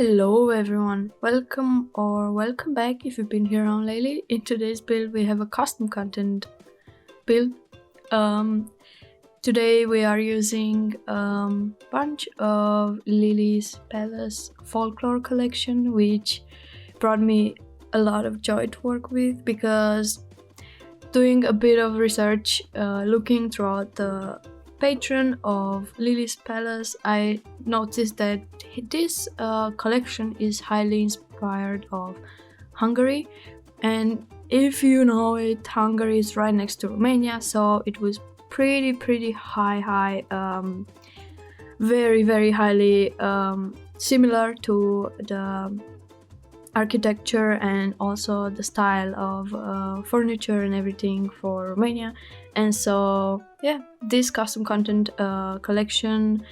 Hello everyone, welcome back if you've been here on lately. In today's build we have a custom content build. Today we are using a bunch of Lili's Palace folklore collection, which brought me a lot of joy to work with, because doing a bit of research, looking throughout the Patreon of Lili's Palace, I noticed that this collection is highly inspired of Hungary, and if you know it, Hungary is right next to Romania, so it was pretty high, very highly similar to the architecture and also the style of furniture and everything for Romania. And so yeah, this custom content collection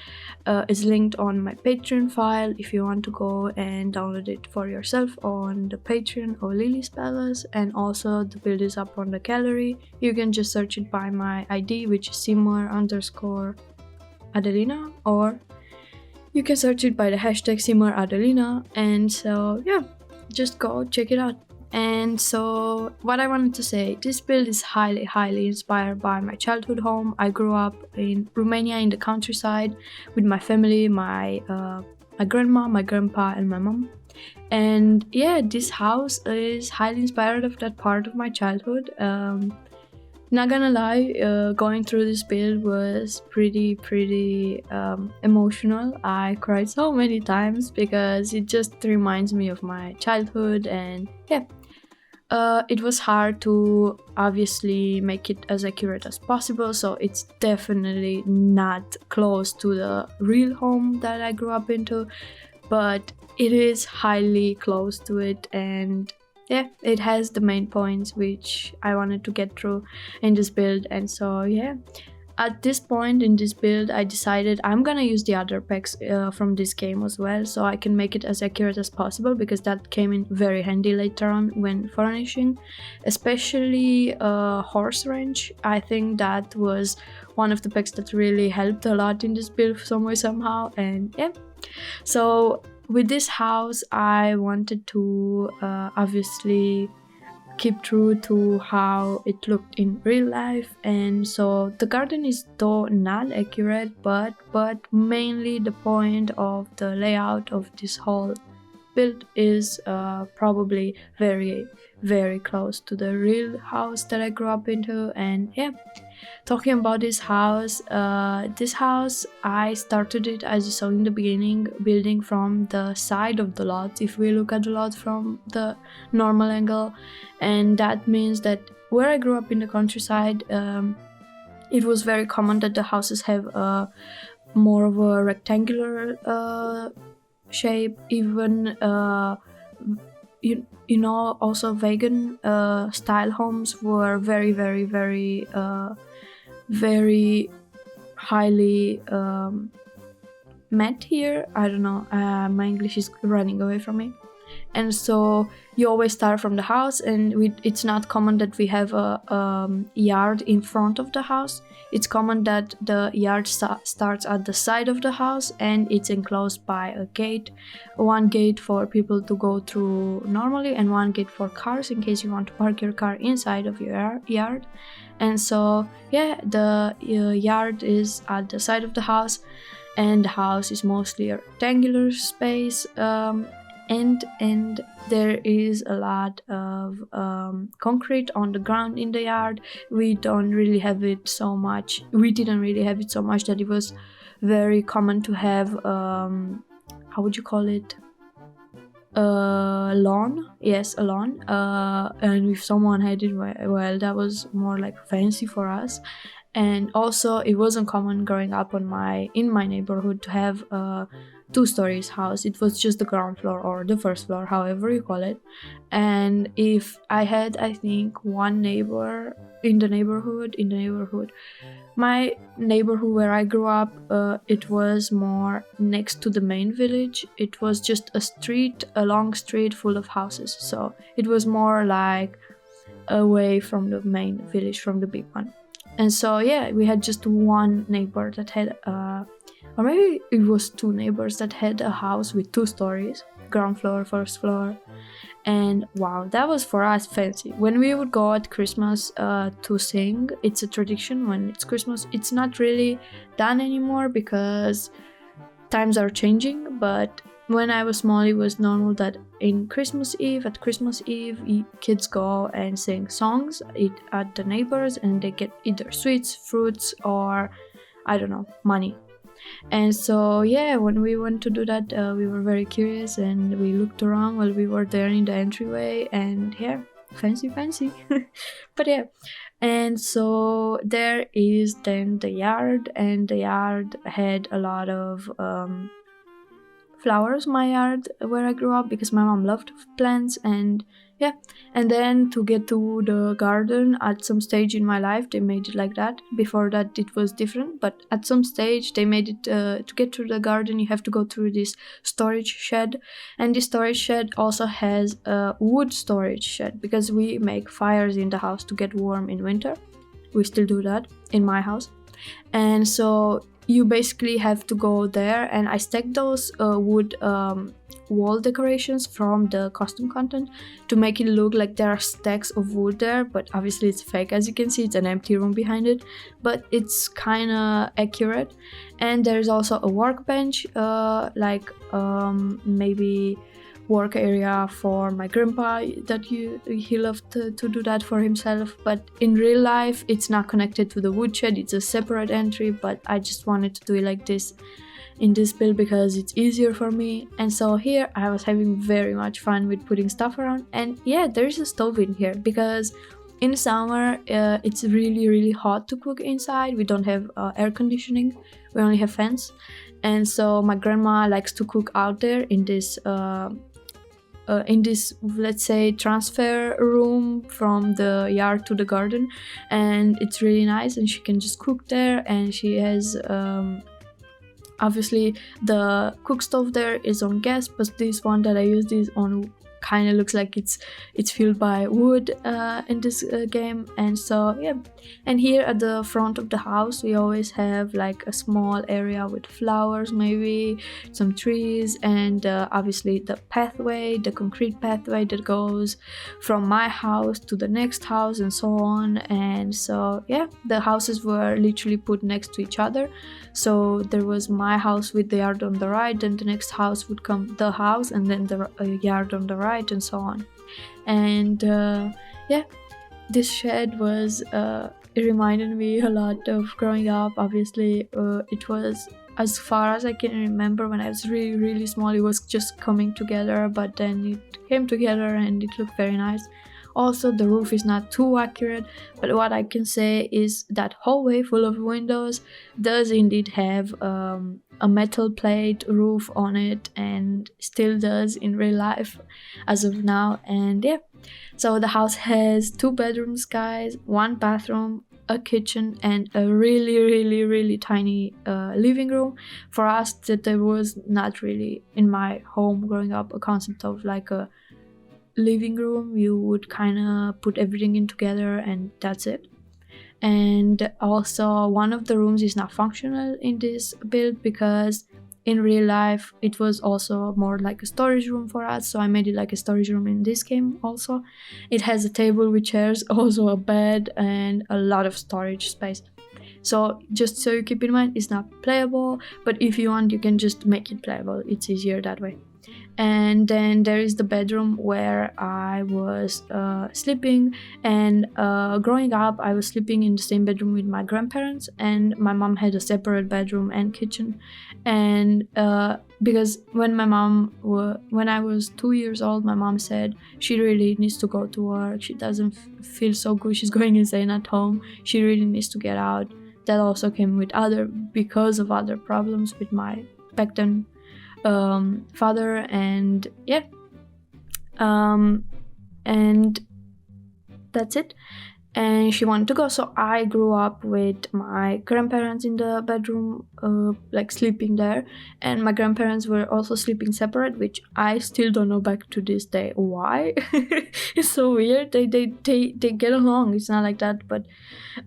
is linked on my Patreon file if you want to go and download it for yourself on the Patreon of Lili's Palace. And also the build is up on the gallery. You can just search it by my ID, which is SimmerAdelina, or you can search it by the hashtag SimmerAdelina. And so yeah, just go check it out. And so what I wanted to say, this build is highly inspired by my childhood home. I grew up in Romania in the countryside with my family, my grandma, my grandpa and my mom. And yeah, this house is highly inspired of that part of my childhood. Not gonna lie, going through this build was pretty emotional. I cried so many times because it just reminds me of my childhood, and yeah, it was hard to obviously make it as accurate as possible, so it's definitely not close to the real home that I grew up into, but it is highly close to it. And yeah, it has the main points which I wanted to get through in this build. And so yeah, at this point in this build I decided I'm gonna use the other packs from this game as well, so I can make it as accurate as possible, because that came in very handy later on when furnishing, especially horse ranch. I think that was one of the packs that really helped a lot in this build some way somehow. And yeah, so with this house I wanted to obviously keep true to how it looked in real life. And so the garden is though not accurate, but mainly the point of the layout of this whole build is probably very close to the real house that I grew up into. And yeah, talking about this house I started it, as you saw in the beginning, building from the side of the lot, if we look at the lot from the normal angle. And that means that where I grew up in the countryside, it was very common that the houses have more of a rectangular shape. Even you know, also vegan style homes were very highly met here. I don't know, my English is running away from me. And so you always start from the house, and it's not common that we have a yard in front of the house. It's common that the yard starts at the side of the house, and it's enclosed by a gate. One gate for people to go through normally, and one gate for cars in case you want to park your car inside of your yard. And so yeah, the yard is at the side of the house, and the house is mostly a rectangular space. And there is a lot of concrete on the ground in the yard. We didn't really have it so much that it was very common to have how would you call it, a lawn. Yes, a lawn. And if someone had it, well, that was more like fancy for us. And also it wasn't common growing up in my neighborhood to have a 2 stories house. It was just the ground floor or the first floor, however you call it. And if I had, I think, one neighbor in the neighborhood, my neighborhood where I grew up, it was more next to the main village. It was just a long street full of houses, so it was more like away from the main village, from the big one. And so yeah, we had just one neighbor that had or maybe it was 2 neighbors that had a house with 2 stories. ground floor, first floor. And wow, that was for us fancy. When we would go at Christmas to sing, it's a tradition when it's Christmas. It's not really done anymore because times are changing, but when I was small it was normal that at Christmas Eve kids go and sing songs at the neighbors, and they get either sweets, fruits, or I don't know, money. And so yeah, when we went to do that, we were very curious and we looked around while we were there in the entryway, and yeah, fancy but yeah. And so there is then the yard, and the yard had a lot of flowers, my yard where I grew up, because my mom loved plants. And yeah, and then to get to the garden at some stage in my life they made it like that. Before that it was different, but at some stage they made it to get to the garden you have to go through this storage shed. And this storage shed also has a wood storage shed, because we make fires in the house to get warm in winter. We still do that in my house. And so you basically have to go there, and I stacked those wood wall decorations from the costume content to make it look like there are stacks of wood there, but obviously it's fake. As you can see, it's an empty room behind it, but it's kind of accurate. And there's also a workbench, maybe work area for my grandpa that he loved to do that for himself. But in real life it's not connected to the woodshed, it's a separate entry, but I just wanted to do it like this in this build because it's easier for me. And so here I was having very much fun with putting stuff around. And yeah, there's a stove in here because in summer it's really hot to cook inside. We don't have air conditioning, we only have fans. And so my grandma likes to cook out there in this let's say transfer room from the yard to the garden, and it's really nice, and she can just cook there. And she has obviously the cook stove there is on gas, but this one that I use is on kind of looks like it's fueled by wood in this game. And so yeah, and here at the front of the house we always have like a small area with flowers, maybe some trees, and obviously the pathway, the concrete pathway that goes from my house to the next house and so on. And so yeah, the houses were literally put next to each other. So there was my house with the yard on the right, and the next house would come the house, and then the yard on the right, and so on. And yeah, this shed was it reminded me a lot of growing up. Obviously it was, as far as I can remember, when I was really small, it was just coming together, but then it came together and it looked very nice. Also, the roof is not too accurate, but what I can say is that hallway full of windows does indeed have a metal plate roof on it, and still does in real life as of now. And yeah, so the house has 2 bedrooms, guys, 1 bathroom, a kitchen, and a really tiny living room. For us, that there was not really in my home growing up a concept of like a living room. You would kind of put everything in together and that's it. And also one of the rooms is not functional in this build because in real life it was also more like a storage room for us, so I made it like a storage room in this game. Also it has a table with chairs, also a bed, and a lot of storage space. So just so you keep in mind, it's not playable, but if you want you can just make it playable, it's easier that way. And then there is the bedroom where I was sleeping, and growing up I was sleeping in the same bedroom with my grandparents, and my mom had a separate bedroom and kitchen. And because when I was 2 years old, my mom said she really needs to go to work, she doesn't feel so good, she's going insane at home, she really needs to get out. That also came with because of other problems with my back then father. And yeah, and that's it. And she wanted to go, so I grew up with my grandparents in the bedroom, like sleeping there, and my grandparents were also sleeping separate, which I still don't know back to this day why. It's so weird. They get along, it's not like that, but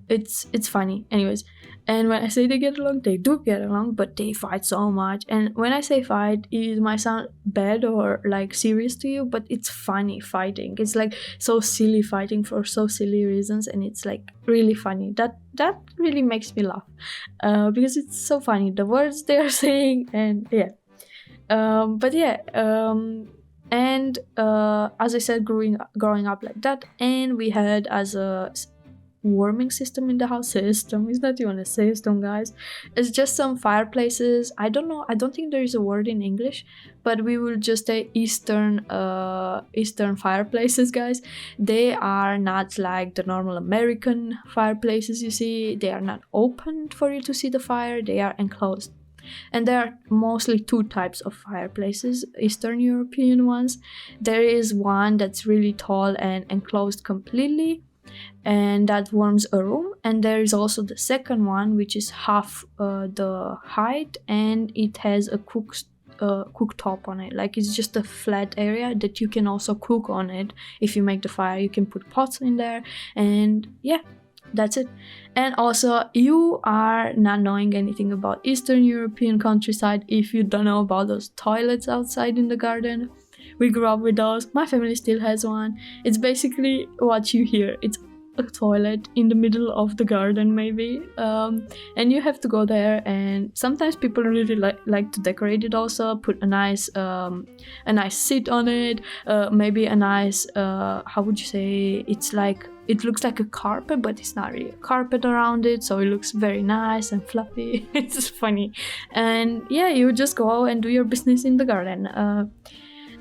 it's funny anyways. And when I say they get along, they do get along, but they fight so much. And when I say fight, it might sound bad or like serious to you, but it's funny fighting. It's like so silly fighting for so silly reasons, and it's like really funny. That really makes me laugh because it's so funny, the words they are saying. And yeah, but yeah, and as I said, growing up like that, and we had as a warming system in the house. System is not even a system, guys. It's just some fireplaces. I don't know, I don't think there is a word in English, but we will just say Eastern fireplaces, guys. They are not like the normal American fireplaces you see. They are not open for you to see the fire. They are enclosed. And there are mostly two types of fireplaces, Eastern European ones. There is one that's really tall and enclosed completely, and that warms a room. And there is also the second one, which is half the height, and it has a cooktop on it. Like, it's just a flat area that you can also cook on it. If you make the fire, you can put pots in there, and yeah, that's it. And also, you are not knowing anything about Eastern European countryside if you don't know about those toilets outside in the garden. We grew up with those. My family still has one. It's basically what you hear. It's a toilet in the middle of the garden, maybe, and you have to go there. And sometimes people really like to decorate it also, put a nice seat on it, maybe a nice how would you say, it's like, it looks like a carpet, but it's not really a carpet around it, so it looks very nice and fluffy. It's funny. And yeah, you just go and do your business in the garden.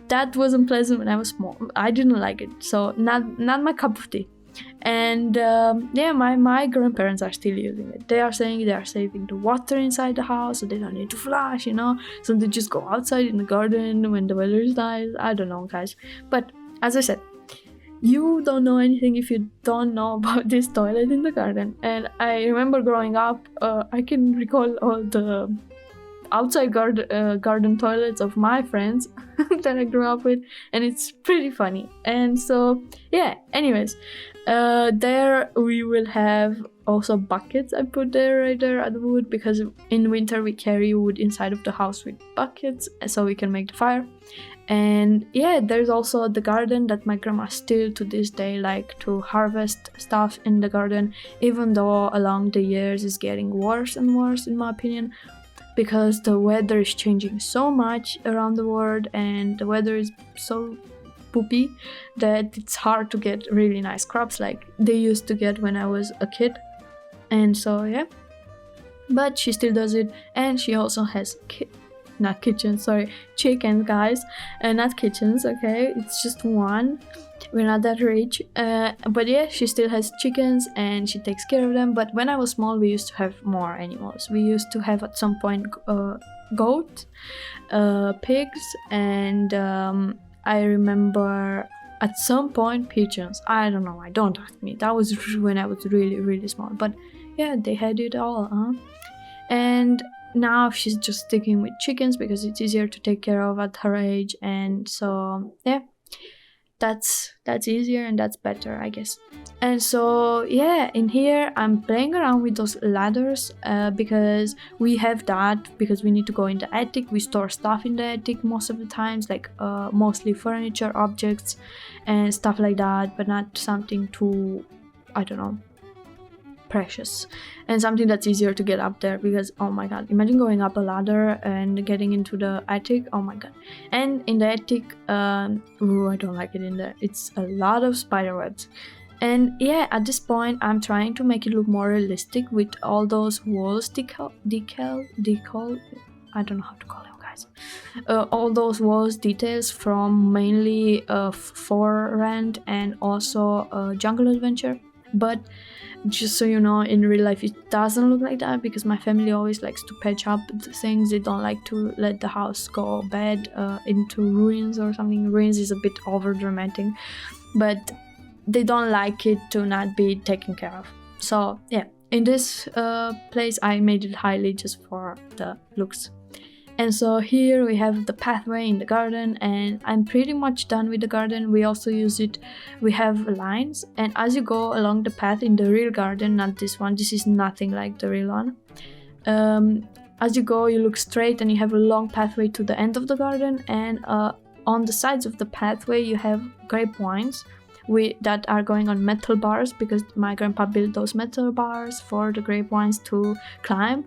That wasn't pleasant when I was small. I didn't like it, so not my cup of tea. And yeah, my grandparents are still using it. They are saying they are saving the water inside the house, so they don't need to flush, so they just go outside in the garden when the weather is nice. I don't know, guys, but as I said, you don't know anything if you don't know about this toilet in the garden. And I remember growing up, I can recall all the outside garden toilets of my friends that I grew up with, and it's pretty funny. And so yeah, anyways, there we will have also buckets. I put there right there at the wood, because in winter we carry wood inside of the house with buckets so we can make the fire. And yeah, there's also the garden that my grandma still to this day like to harvest stuff in the garden, even though along the years it's getting worse and worse, in my opinion, because the weather is changing so much around the world, and the weather is so poopy that it's hard to get really nice crops like they used to get when I was a kid. And so yeah, but she still does it. And she also has chickens, guys, not kitchens, okay? It's just one. We're not that rich, but yeah, she still has chickens and she takes care of them. But when I was small, we used to have more animals. We used to have at some point goat, pigs, and I remember at some point pigeons. I don't know, don't ask me. That was when I was really, really small. But yeah, they had it all, And now she's just sticking with chickens because it's easier to take care of at her age. And so yeah, that's easier and that's better, I guess. And so yeah, in here I'm playing around with those ladders because we have that because we need to go in the attic. We store stuff in the attic most of the times, like mostly furniture, objects and stuff like that, but not something too, I don't know, precious, and something that's easier to get up there. Because oh my god, imagine going up a ladder and getting into the attic. Oh my god. And in the attic, I don't like it in there. It's a lot of spider webs. And yeah, at this point I'm trying to make it look more realistic with all those walls decal, I don't know how to call them, guys. All those walls details from mainly For Rent and also Jungle Adventure. But just so you know, in real life it doesn't look like that, because my family always likes to patch up the things. They don't like to let the house go bad into ruins or something. Ruins is a bit over dramatic, but they don't like it to not be taken care of. So yeah, in this place I made it highly just for the looks. And so here we have the pathway in the garden, and I'm pretty much done with the garden. We also use it, we have lines, and as you go along the path in the real garden, not this one, this is nothing like the real one, as you go, you look straight and you have a long pathway to the end of the garden, and on the sides of the pathway you have grapevines that are going on metal bars, because my grandpa built those metal bars for the grapevines to climb.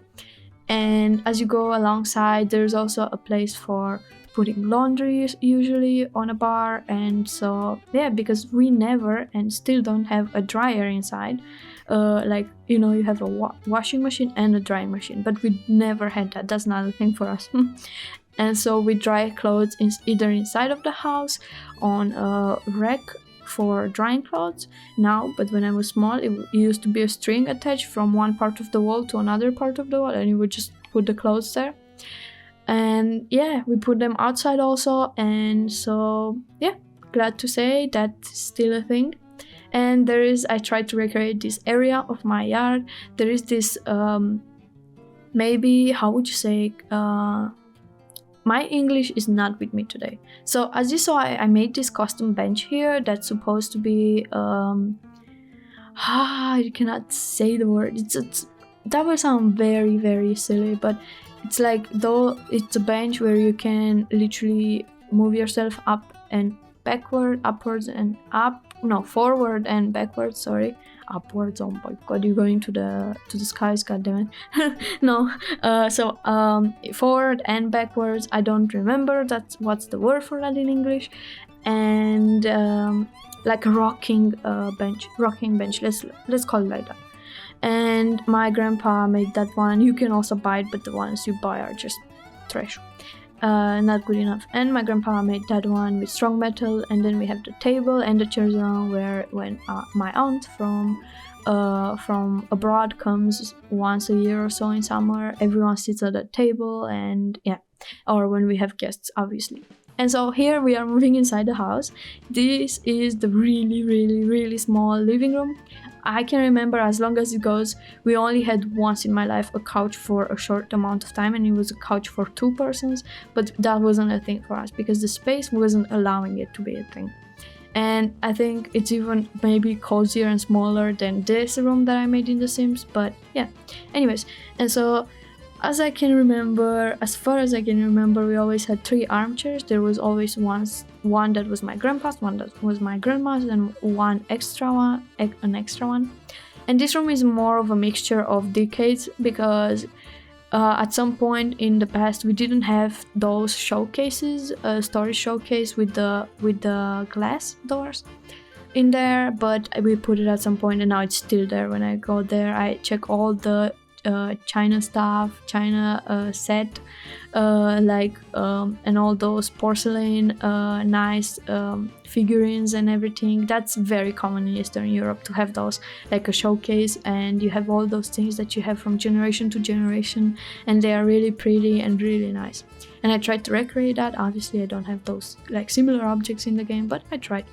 And as you go alongside, there's also a place for putting laundry usually on a bar. And so yeah, because we never and still don't have a dryer inside, like, you know, you have a washing machine and a drying machine, but we never had that. That's not a thing for us. And so we dry clothes either inside of the house on a rack for drying clothes now, but when I was small it used to be a string attached from one part of the wall to another part of the wall, and you would just put the clothes there. And yeah, we put them outside also, and so yeah, glad to say that's still a thing. And there is, I tried to recreate this area of my yard. There is this maybe, how would you say, my English is not with me today. So as you saw, I made this custom bench here that's supposed to be you cannot say the word. It's that will sound very, very silly, but it's like, though it's a bench where you can literally move yourself up and backward, upwards and up, no, forward and backwards, sorry. Upwards, oh my god, you're going to the skies, goddammit. No, so forward and backwards, I don't remember that's what's the word for that in English. And like a rocking bench, let's call it like that. And my grandpa made that one. You can also buy it, but the ones you buy are just trash, not good enough. And my grandpa made that one with strong metal. And then we have the table and the chairs around, where when my aunt from abroad comes once a year or so in summer, everyone sits at the table, and yeah, or when we have guests, obviously. And so here we are moving inside the house. This is the really, really, really small living room. I can remember, as long as it goes, we only had once in my life a couch for a short amount of time, and it was a couch for 2 persons, but that wasn't a thing for us because the space wasn't allowing it to be a thing. And I think it's even maybe cozier and smaller than this room that I made in The Sims, but yeah. Anyways, and so as far as I can remember, we always had 3 armchairs. There was always one that was my grandpa's, one that was my grandma's, and an extra one. And this room is more of a mixture of decades, because at some point in the past we didn't have those showcases, storage showcase with the glass doors in there, but we put it at some point, and now it's still there. When I go there, I check all the China stuff, China set, and all those porcelain nice figurines and everything. That's very common in Eastern Europe to have those, like a showcase, and you have all those things that you have from generation to generation, and they are really pretty and really nice. And I tried to recreate that. Obviously I don't have those like similar objects in the game, but I tried.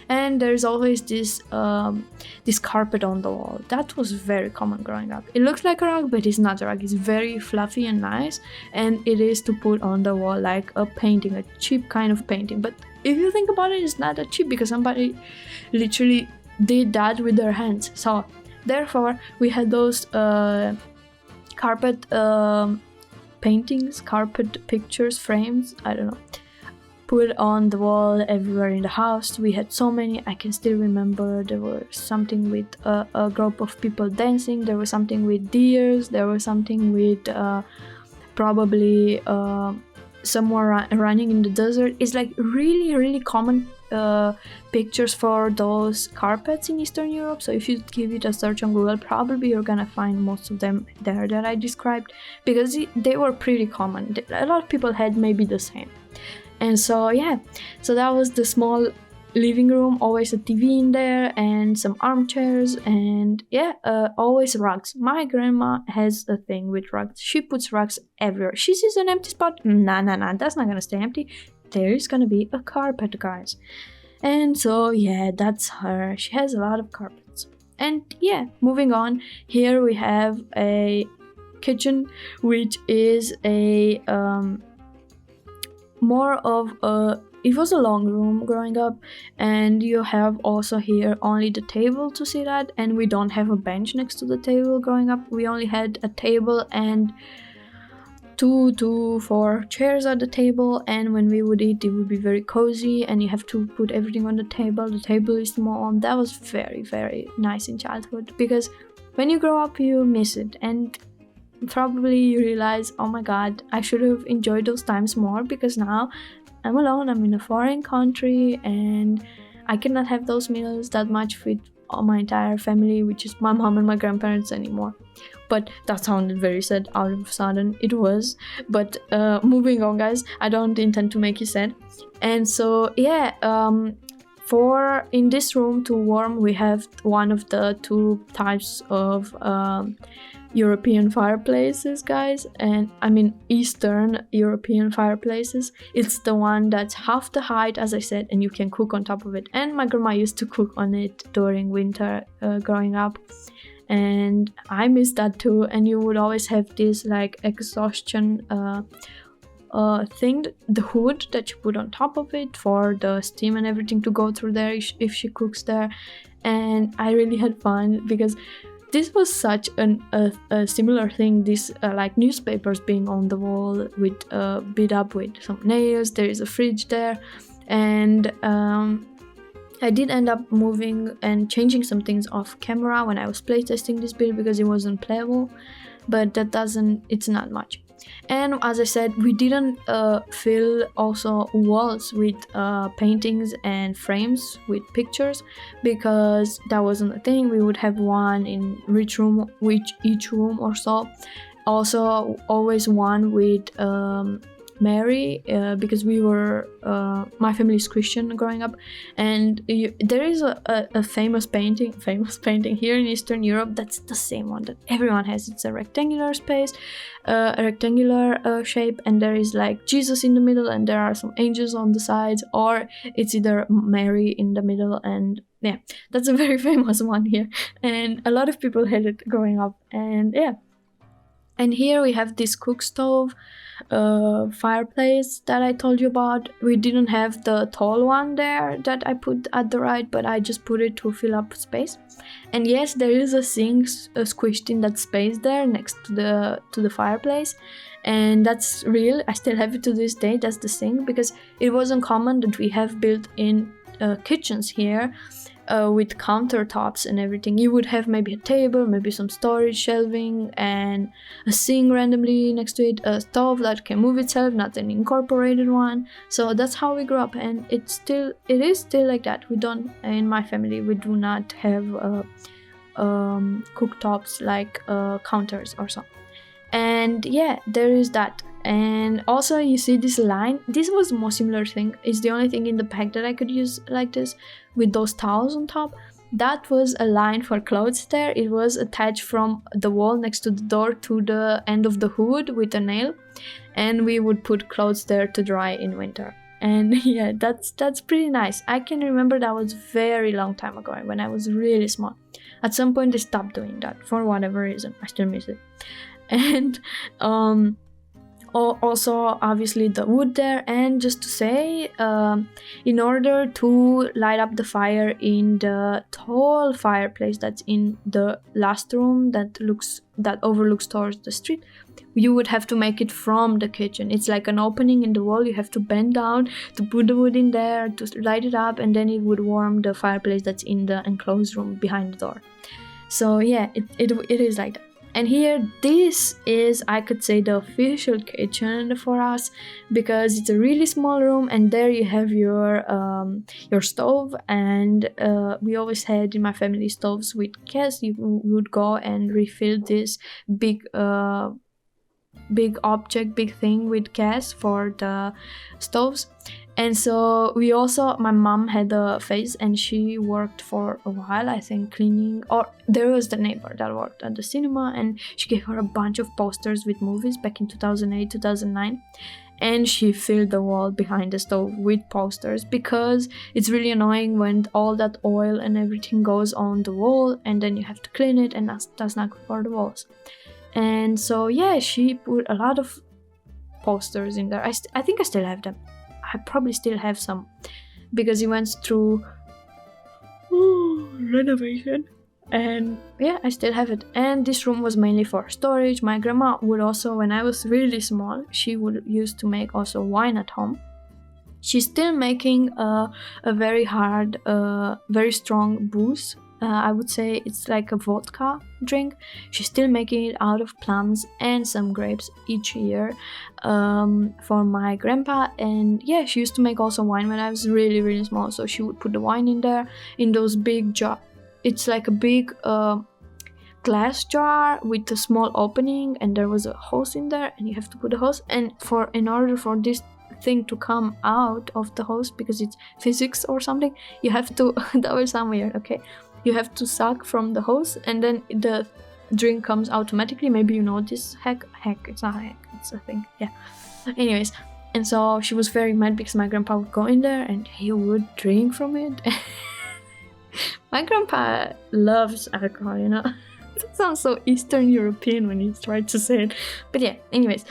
And there's always this carpet on the wall. That was very common growing up. It looks like a rug, but it's not a rug. It's very fluffy and nice, and it is to put on the wall like a painting, a cheap kind of painting. But if you think about it, it's not that cheap, because somebody literally did that with their hands. So therefore we had those carpet paintings, carpet pictures, frames, I don't know, put on the wall everywhere in the house. We had so many. I can still remember there was something with a group of people dancing, there was something with deers, there was something with probably someone running in the desert. It's like really, really common pictures for those carpets in Eastern Europe. So if you give it a search on Google, probably you're gonna find most of them there that I described, because they were pretty common. A lot of people had maybe the same. And so yeah, so that was the small living room. Always a TV in there and some armchairs, and yeah, always rugs. My grandma has a thing with rugs. She puts rugs everywhere. She sees an empty spot, nah, that's not gonna stay empty. There is gonna be a carpet, guys. And so yeah, that's her. She has a lot of carpets. And yeah, moving on, here we have a kitchen, which is a more of a, it was a long room growing up, and you have also here only the table to sit at, and we don't have a bench next to the table growing up. We only had a table and 2 to 4 chairs at the table, and when we would eat, it would be very cozy, and you have to put everything on the table. The table is small, and that was very, very nice in childhood, because when you grow up, you miss it, and probably you realize, oh my god, I should have enjoyed those times more, because now I'm alone, I'm in a foreign country, and I cannot have those meals that much with my entire family, which is my mom and my grandparents anymore. But that sounded very sad all of a sudden. It was. But moving on, guys, I don't intend to make you sad. And so yeah, for in this room to warm, we have one of the 2 types of European fireplaces, guys, and I mean Eastern European fireplaces. It's the one that's half the height, as I said, and you can cook on top of it. And my grandma used to cook on it during winter growing up, and I miss that too. And you would always have this like exhaustion thing, the hood that you put on top of it for the steam and everything to go through there if she cooks there. And I really had fun, because this was such a similar thing, this like newspapers being on the wall with beat up with some nails. There is a fridge there, and I did end up moving and changing some things off camera when I was playtesting this build, because it wasn't playable, but it's not much. And as I said, we didn't fill also walls with paintings and frames with pictures, because that wasn't a thing. We would have one in each room or so. Also, always one with Mary, because we were my family is Christian growing up, and there is a famous painting here in Eastern Europe that's the same one that everyone has. It's a rectangular space, a rectangular shape, and there is like Jesus in the middle, and there are some angels on the sides, or it's either Mary in the middle. And yeah, that's a very famous one here, and a lot of people had it growing up. And yeah, and here we have this cook stove fireplace that I told you about. We didn't have the tall one there that I put at the right, but I just put it to fill up space. And yes, there is a sink squished in that space there next to the fireplace, and that's real. I still have it to this day. That's the sink, because it wasn't common that we have built-in kitchens here. With countertops and everything. You would have maybe a table, maybe some storage shelving, and a sink randomly next to it, a stove that can move itself, not an incorporated one. So that's how we grew up, and it is still like that. We don't, in my family, we do not have cooktops like counters or so. And yeah, there is that. And also you see this line, this was the most similar thing. It's the only thing in the pack that I could use like this, with those towels on top. That was a line for clothes there. It was attached from the wall next to the door to the end of the hood with a nail, and we would put clothes there to dry in winter. And yeah, that's pretty nice. I can remember that was very long time ago, when I was really small. At some point they stopped doing that for whatever reason. I still miss it. And also obviously the wood there. And just to say, in order to light up the fire in the tall fireplace that's in the last room that overlooks towards the street, you would have to make it from the kitchen. It's like an opening in the wall. You have to bend down to put the wood in there to light it up, and then it would warm the fireplace that's in the enclosed room behind the door. So yeah, it is like that. And here, this is, I could say, the official kitchen for us, because it's a really small room, and there you have your stove. And we always had in my family stoves with gas. You would go and refill this big thing with gas for the stoves. And so we also, my mom had a phase, and she worked for a while, I think, cleaning, or there was the neighbor that worked at the cinema, and she gave her a bunch of posters with movies back in 2008, 2009. And she filled the wall behind the stove with posters, because it's really annoying when all that oil and everything goes on the wall, and then you have to clean it, and that's not good for the walls. And so yeah, she put a lot of posters in there. I think I still have them. I probably still have some because he went through renovation. And yeah, I still have it. And this room was mainly for storage. My grandma would also, when I was really small, she would used to make also wine at home. She's still making a very hard, very strong booze. I would say it's like a vodka drink. She's still making it out of plums and some grapes each year for my grandpa. And yeah, she used to make also wine when I was really, really small. So she would put the wine in there in those big jars. It's like a big glass jar with a small opening, and there was a hose in there, and you have to put a hose. And in order for this thing to come out of the hose, because it's physics or something, you have to that will sound weird, okay? You have to suck from the hose, and then the drink comes automatically. Maybe you know this hack. It's not a hack. It's a thing. Yeah. Anyways, and so she was very mad because my grandpa would go in there and he would drink from it. My grandpa loves alcohol, you know. That sounds so Eastern European when you try to say it. But yeah, anyways.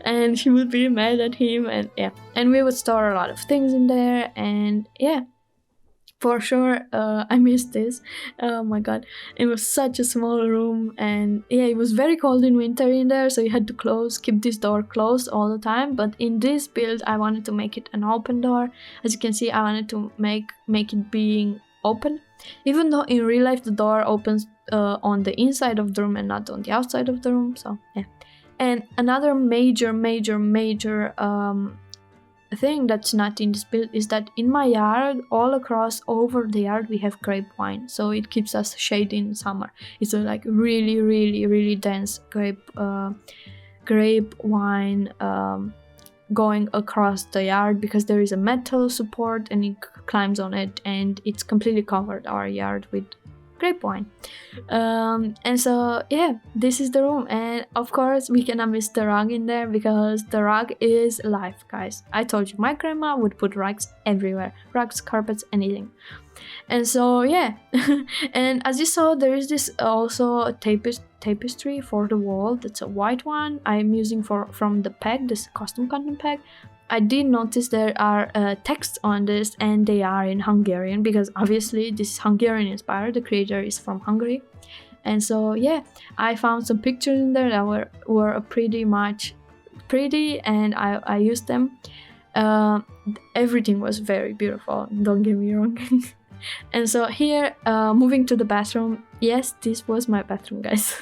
And she would be mad at him, and yeah. And we would store a lot of things in there, and yeah. For sure, I missed this. Oh my god. It was such a small room, and yeah, it was very cold in winter in there, so you had to keep this door closed all the time. But in this build, I wanted to make it an open door. As you can see, I wanted to make it being open, even though in real life the door opens on the inside of the room and not on the outside of the room. So yeah. And another major thing that's not in this build is that in my yard, all across over the yard, we have grape wine, so it keeps us shade in summer. It's a like really dense grape wine going across the yard, because there is a metal support and it climbs on it, and it's completely covered our yard with grape wine. And so yeah, this is the room, and of course we cannot miss the rug in there, because the rug is life, guys. I told you, my grandma would put rugs everywhere, rugs, carpets, anything. And so yeah. And as you saw, there is this also a tapestry for the wall. That's a white one I'm using from the pack, this custom content pack. I did notice there are texts on this, and they are in Hungarian, because obviously this is Hungarian inspired. The creator is from Hungary. And so yeah, I found some pictures in there that were pretty much pretty, and I used them. Everything was very beautiful, don't get me wrong. And so here, moving to the bathroom. Yes, this was my bathroom, guys.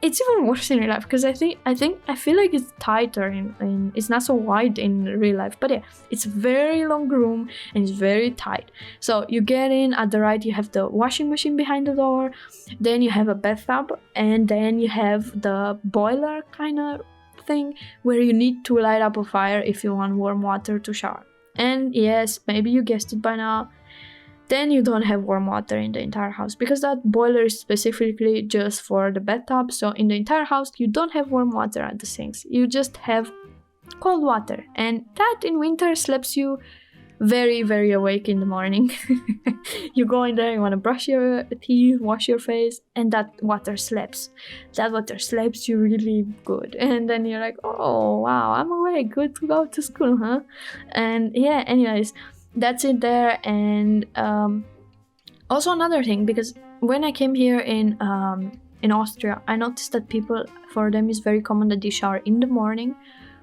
It's even worse in real life, because I feel like it's tighter in it's not so wide in real life. But yeah, it's a very long room and it's very tight. So you get in at the right, you have the washing machine behind the door, then you have a bathtub, and then you have the boiler kind of thing where you need to light up a fire if you want warm water to shower. And yes, maybe you guessed it by now, then you don't have warm water in the entire house, because that boiler is specifically just for the bathtub. So in the entire house, you don't have warm water at the sinks. You just have cold water, and that in winter slaps you very awake in the morning. You go in there, you want to brush your teeth, wash your face, and that water slaps. That water slaps you really good, and then you're like, oh wow, I'm awake, good to go to school, huh? And yeah, anyways, that's it there. And also another thing, because when I came here in Austria, I noticed that for them it's very common that they shower in the morning.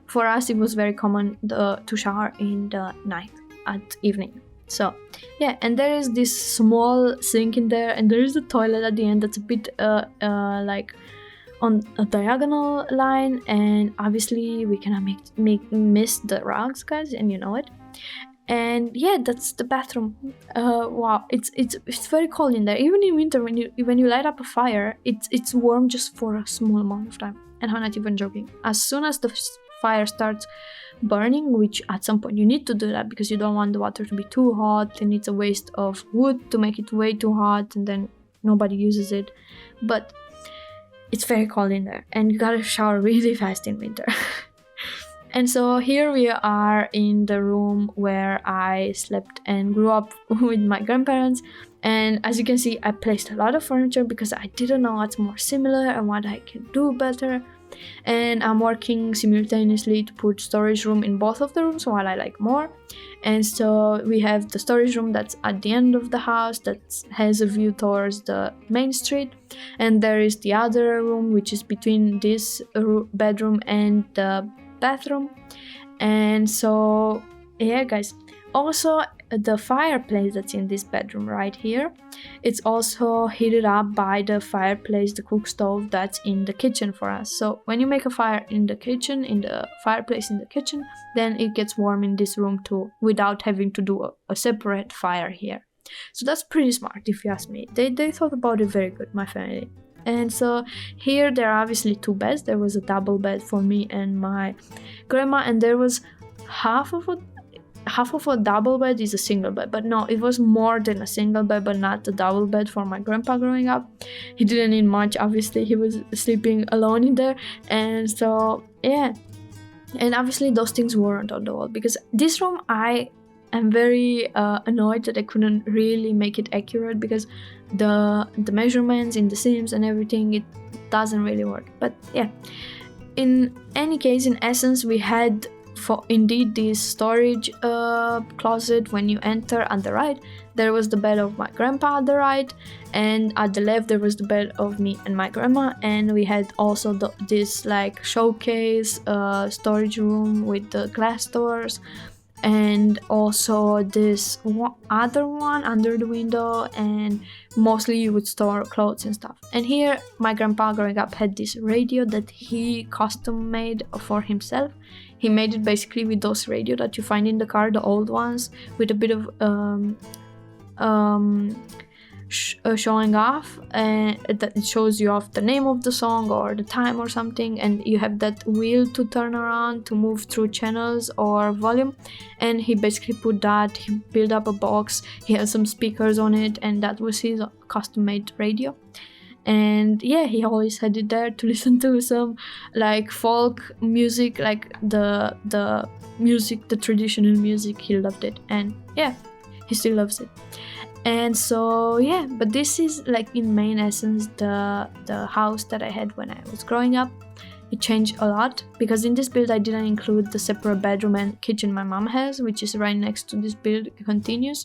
For us, it was very common to shower in the night, at evening. So yeah, and there is this small sink in there, and there is the toilet at the end that's a bit like on a diagonal line, and obviously we cannot miss the rugs, guys, and you know it. And yeah, that's the bathroom. Wow, it's very cold in there. Even in winter, when you light up a fire, it's warm just for a small amount of time. And I'm not even joking. As soon as the fire starts burning, which at some point you need to do that because you don't want the water to be too hot, and it's a waste of wood to make it way too hot, and then nobody uses it. But it's very cold in there, and you gotta shower really fast in winter. And so here we are in the room where I slept and grew up with my grandparents. And as you can see, I placed a lot of furniture because I didn't know what's more similar and what I can do better. and I'm working simultaneously to put storage room in both of the rooms while I like more. And so we have the storage room that's at the end of the house that has a view towards the main street, and there is the other room which is between this bedroom and the bathroom. And so yeah guys, also the fireplace that's in this bedroom right here, it's also heated up by the fireplace, the cook stove that's in the kitchen for us. So when you make a fire in the kitchen, in the fireplace in the kitchen, then it gets warm in this room too, without having to do a separate fire here. So that's pretty smart if you ask me. They thought about it very good, my family. And so here there are obviously two beds. There was a double bed for me and my grandma, and there was half of a double bed is a single bed, but no, it was more than a single bed, but not a double bed for my grandpa growing up. He didn't need much, obviously. He was sleeping alone in there. And so yeah, and obviously those things weren't on the wall, because this room I am very annoyed that I couldn't really make it accurate, because the measurements in the Sims and everything, it doesn't really work. But yeah, in any case, in essence, we had for indeed this storage closet. When you enter on the right, there was the bed of my grandpa at the right, and at the left there was the bed of me and my grandma. And we had also this like showcase storage room with the glass doors, and also this other one under the window, and mostly you would store clothes and stuff. And here my grandpa growing up had this radio that he custom made for himself. He made it basically with those radio that you find in the car, the old ones, with a bit of showing off, and that it shows you off the name of the song or the time or something, and you have that wheel to turn around to move through channels or volume. And he basically put that, he built up a box, he has some speakers on it, and that was his custom made radio. And yeah, he always had it there to listen to some like folk music, like the music, the traditional music. He loved it, and yeah, he still loves it. And so yeah, but this is like in main essence the house that I had when I was growing up. It changed a lot, because in this build I didn't include the separate bedroom and kitchen my mom has, which is right next to this build. It continues.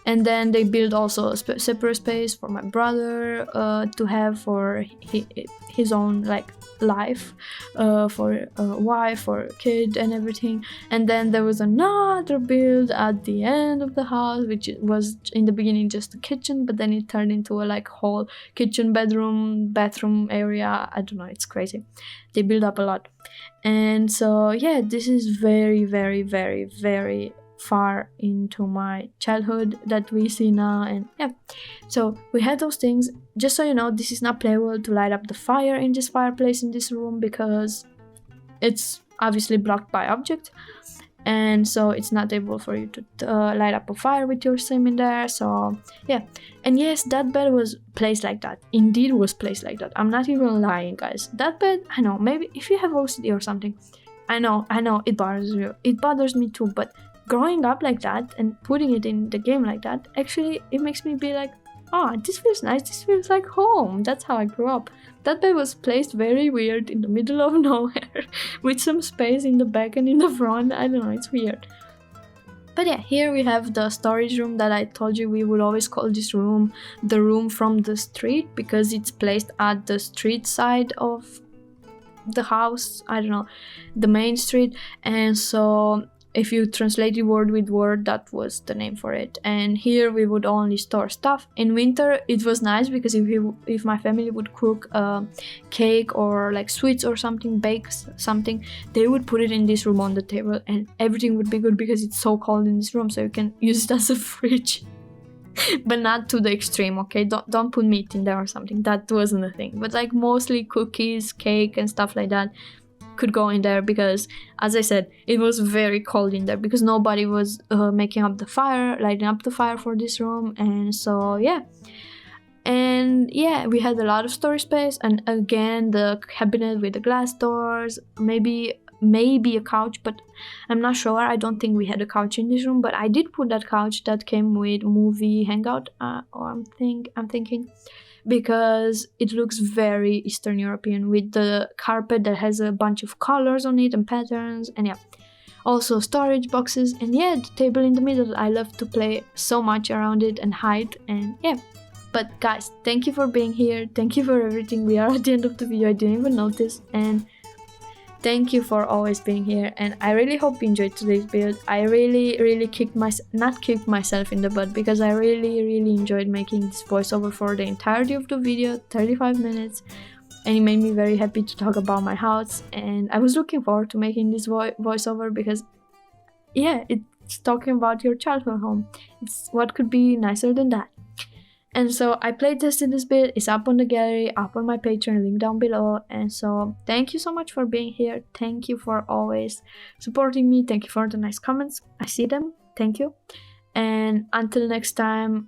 And then they build also a separate space for my brother to have for his own like life, for a wife, for a kid and everything. And then there was another build at the end of the house, which was in the beginning just a kitchen, but then it turned into a like whole kitchen, bedroom, bathroom area. I don't know, it's crazy. They build up a lot. And so yeah, this is very, very, very, very far into my childhood that we see now. And yeah, so we had those things. Just so you know, this is not playable to light up the fire in this fireplace in this room, because it's obviously blocked by object, and so it's not able for you to light up a fire with your sim in there. So yeah, and yes, that bed was placed like that. Indeed was placed like that. I'm not even lying, guys. That bed, I know, maybe if you have OCD or something, I know it bothers you. It bothers me too, but growing up like that and putting it in the game like that, actually it makes me be like, oh, this feels nice, this feels like home. That's how I grew up. That bed was placed very weird in the middle of nowhere with some space in the back and in the front. I don't know, it's weird. But yeah, here we have the storage room that I told you we would always call this room the room from the street, because it's placed at the street side of the house, I don't know, the main street. And so if you translate it word with word, that was the name for it. And here we would only store stuff. In winter it was nice, because if my family would cook cake or like sweets or something, bake something, they would put it in this room on the table, and everything would be good, because it's so cold in this room, so you can use it as a fridge. But not to the extreme, okay? Don't put meat in there or something. That wasn't a thing. But like mostly cookies, cake and stuff like that could go in there, because as I said, it was very cold in there, because nobody was lighting up the fire for this room. And so yeah, and yeah, we had a lot of storage space, and again the cabinet with the glass doors, maybe a couch, but I'm not sure. I don't think we had a couch in this room, but I did put that couch that came with movie hangout, or I'm thinking, because it looks very Eastern European with the carpet that has a bunch of colors on it and patterns, and yeah. Also storage boxes, and yeah, the table in the middle. I love to play so much around it and hide, and yeah. But guys, thank you for being here, thank you for everything. We are at the end of the video, I didn't even notice, and thank you for always being here, and I really hope you enjoyed today's build. I really kicked myself in the butt, because I really enjoyed making this voiceover for the entirety of the video, 35 minutes, and it made me very happy to talk about my house, and I was looking forward to making this voiceover because yeah, it's talking about your childhood home. It's what could be nicer than that. And so I playtested this build. It's up on the gallery, up on my Patreon, link down below. And so thank you so much for being here. Thank you for always supporting me. Thank you for the nice comments. I see them. Thank you. And until next time,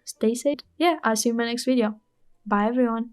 stay safe. Yeah, I'll see you in my next video. Bye everyone.